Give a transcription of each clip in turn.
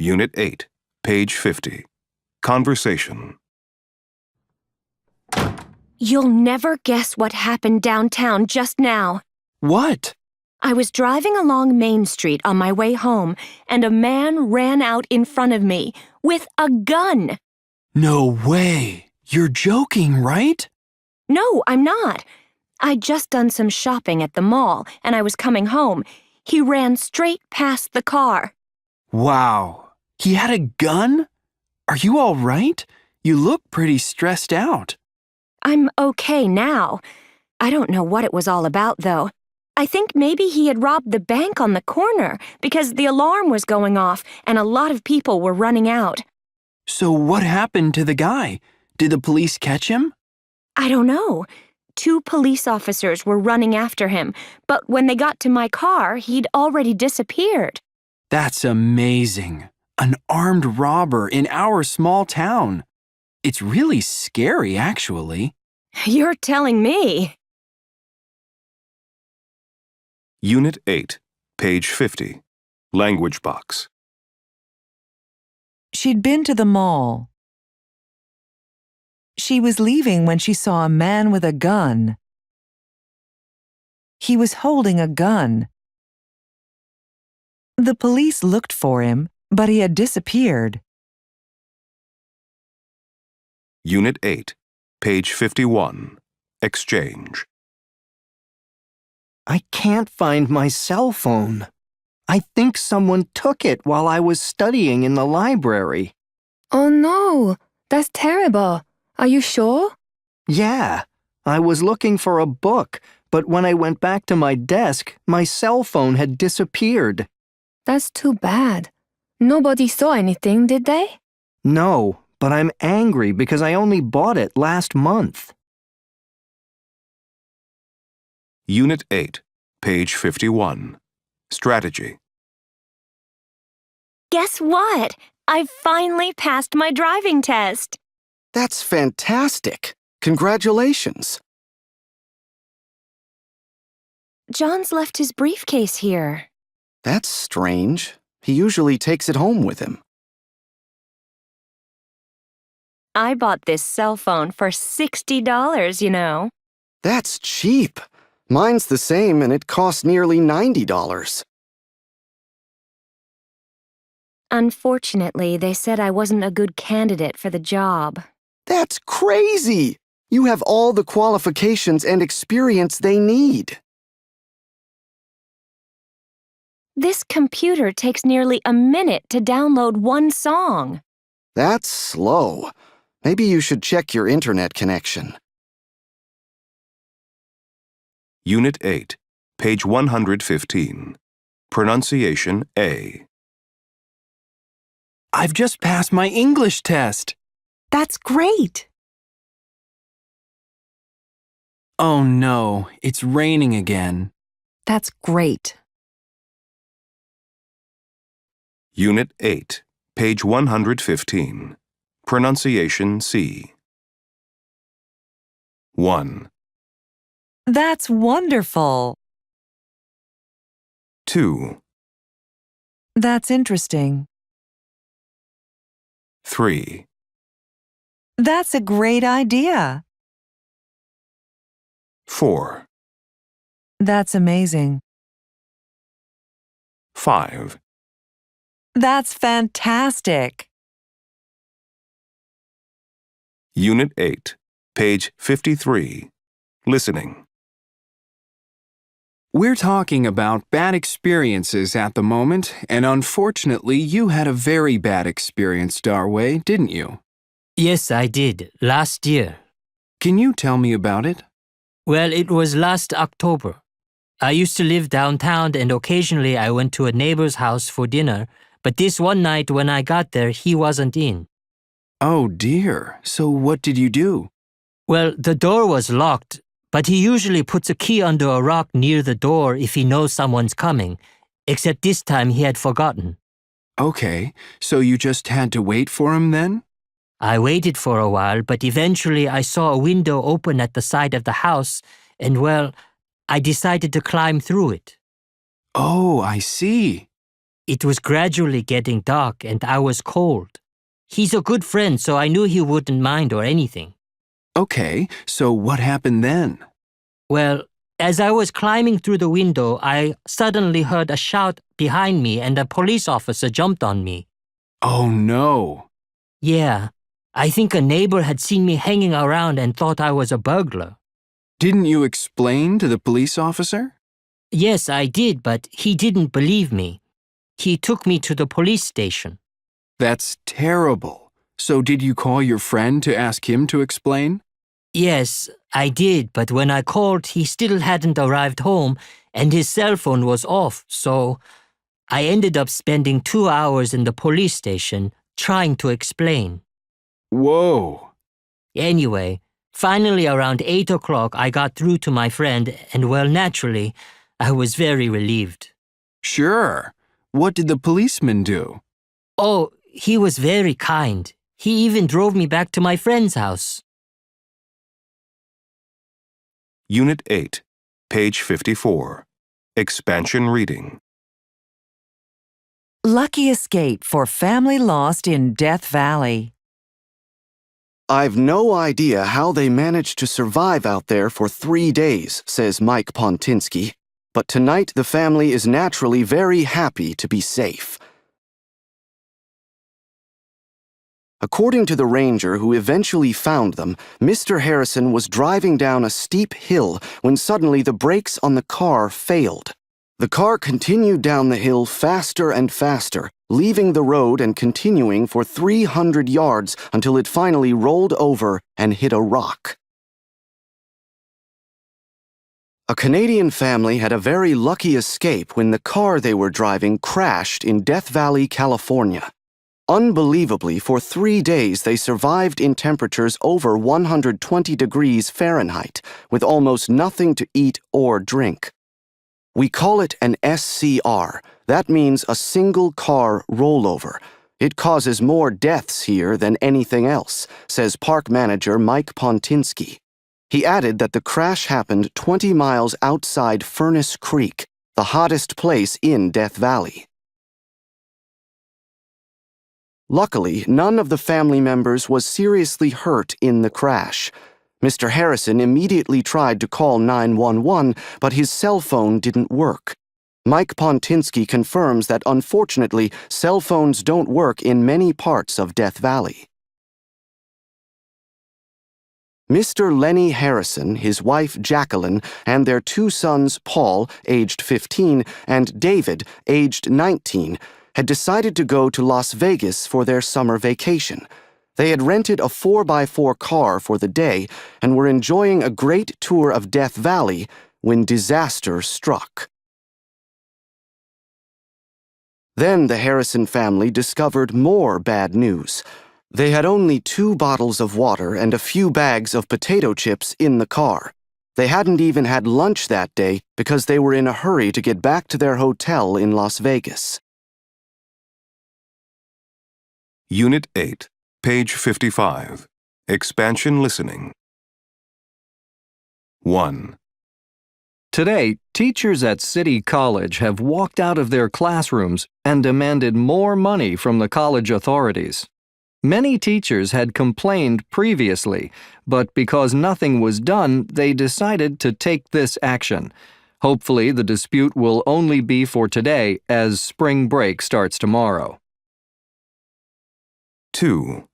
Unit 8, page 50. Conversation. You'll never guess what happened downtown just now. What? I was driving along Main Street on my way home, and a man ran out in front of me with a gun. No way. You're joking, right? No, I'm not. I'd just done some shopping at the mall, and I was coming home. He ran straight past the car. Wow. He had a gun? Are you all right? You look pretty stressed out. I'm okay now. I don't know what it was all about, though. I think maybe he had robbed the bank on the corner because the alarm was going off and a lot of people were running out. So what happened to the guy? Did the police catch him? I don't know. 2 police officers were running after him, but when they got to my car, he'd already disappeared. That's amazing. An armed robber in our small town. It's really scary, actually. You're telling me. Unit 8, page 50. Language box. She'd been to the mall. She was leaving when she saw a man with a gun. He was holding a gun. The police looked for him, but he had disappeared. Unit 8, page 51. Exchange. I can't find my cell phone. I think someone took it while I was studying in the library. Oh no, that's terrible. Are you sure? Yeah, I was looking for a book, but when I went back to my desk, my cell phone had disappeared. That's too bad. Nobody saw anything, did they? No, but I'm angry because I only bought it last month. Unit 8, page 51. Strategy. Guess what? I finally passed my driving test. That's fantastic. Congratulations. John's left his briefcase here. That's strange. He usually takes it home with him. I bought this cell phone for $60, you know. That's cheap. Mine's the same and it costs nearly $90. Unfortunately, they said I wasn't a good candidate for the job. That's crazy! You have all the qualifications and experience they need. This computer takes nearly a minute to download one song. That's slow. Maybe you should check your internet connection. Unit 8, page 115. Pronunciation A. I've just passed my English test. That's great. Oh no, it's raining again. That's great. Unit 8, page 115. Pronunciation C. 1, That's wonderful. 2, That's interesting. 3, That's a great idea. 4, That's amazing. 5. That's fantastic. Unit 8, page 53. Listening. We're talking about bad experiences at the moment, and unfortunately, you had a very bad experience, Darway, didn't you? Yes, I did, last year. Can you tell me about it? Well, it was last October. I used to live downtown and occasionally I went to a neighbor's house for dinner, but this one night when I got there, he wasn't in. Oh dear, so what did you do? Well, the door was locked, but he usually puts a key under a rock near the door if he knows someone's coming, except this time he had forgotten. Okay, so you just had to wait for him then? I waited for a while, but eventually I saw a window open at the side of the house, and well, I decided to climb through it. Oh, I see. It was gradually getting dark and I was cold. He's a good friend, so I knew he wouldn't mind or anything. Okay, so what happened then? Well, as I was climbing through the window, I suddenly heard a shout behind me and a police officer jumped on me. Oh no. Yeah, I think a neighbor had seen me hanging around and thought I was a burglar. Didn't you explain to the police officer? Yes, I did, but he didn't believe me. He took me to the police station. That's terrible. So did you call your friend to ask him to explain? Yes, I did, but when I called, he still hadn't arrived home and his cell phone was off, so I ended up spending 2 hours in the police station trying to explain. Whoa. Anyway, finally around 8 o'clock, I got through to my friend and, well, naturally, I was very relieved. Sure. What did the policeman do? Oh, he was very kind. He even drove me back to my friend's house. Unit 8, page 54. Expansion reading. Lucky escape for family lost in Death Valley. I've no idea how they managed to survive out there for 3 days, says Mike Pontinsky. But tonight the family is naturally very happy to be safe. According to the ranger who eventually found them, Mr. Harrison was driving down a steep hill when suddenly the brakes on the car failed. The car continued down the hill faster and faster, leaving the road and continuing for 300 yards until it finally rolled over and hit a rock. A Canadian family had a very lucky escape when the car they were driving crashed in Death Valley, California. Unbelievably, for 3 days they survived in temperatures over 120 degrees Fahrenheit, with almost nothing to eat or drink. We call it an SCR. That means a single car rollover. It causes more deaths here than anything else, says park manager Mike Pontinsky. He added that the crash happened 20 miles outside Furnace Creek, the hottest place in Death Valley. Luckily, none of the family members was seriously hurt in the crash. Mr. Harrison immediately tried to call 911, but his cell phone didn't work. Mike Pontinsky confirms that unfortunately, cell phones don't work in many parts of Death Valley. Mr. Lenny Harrison, his wife Jacqueline, and their 2 sons Paul, aged 15, and David, aged 19, had decided to go to Las Vegas for their summer vacation. They had rented a 4x4 car for the day and were enjoying a great tour of Death Valley when disaster struck. Then the Harrison family discovered more bad news. They had only 2 bottles of water and a few bags of potato chips in the car. They hadn't even had lunch that day because they were in a hurry to get back to their hotel in Las Vegas. Unit 8, page 55. Expansion listening. 1. Today, teachers at City College have walked out of their classrooms and demanded more money from the college authorities. Many teachers had complained previously, but because nothing was done, they decided to take this action. Hopefully, the dispute will only be for today as spring break starts tomorrow. 2.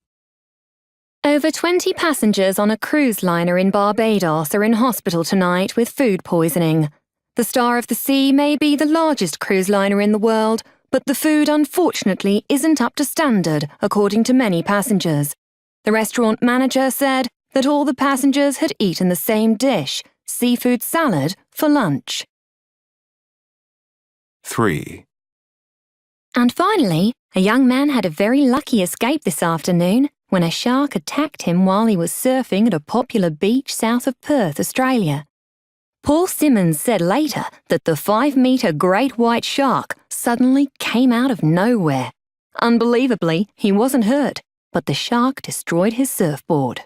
Over 20 passengers on a cruise liner in Barbados are in hospital tonight with food poisoning. The Star of the Sea may be the largest cruise liner in the world, but the food unfortunately isn't up to standard, according to many passengers. The restaurant manager said that all the passengers had eaten the same dish, seafood salad, for lunch. 3. And finally, a young man had a very lucky escape this afternoon when a shark attacked him while he was surfing at a popular beach south of Perth, Australia. Paul Simmons said later that the 5-metre great white shark suddenly came out of nowhere. Unbelievably, he wasn't hurt, but the shark destroyed his surfboard.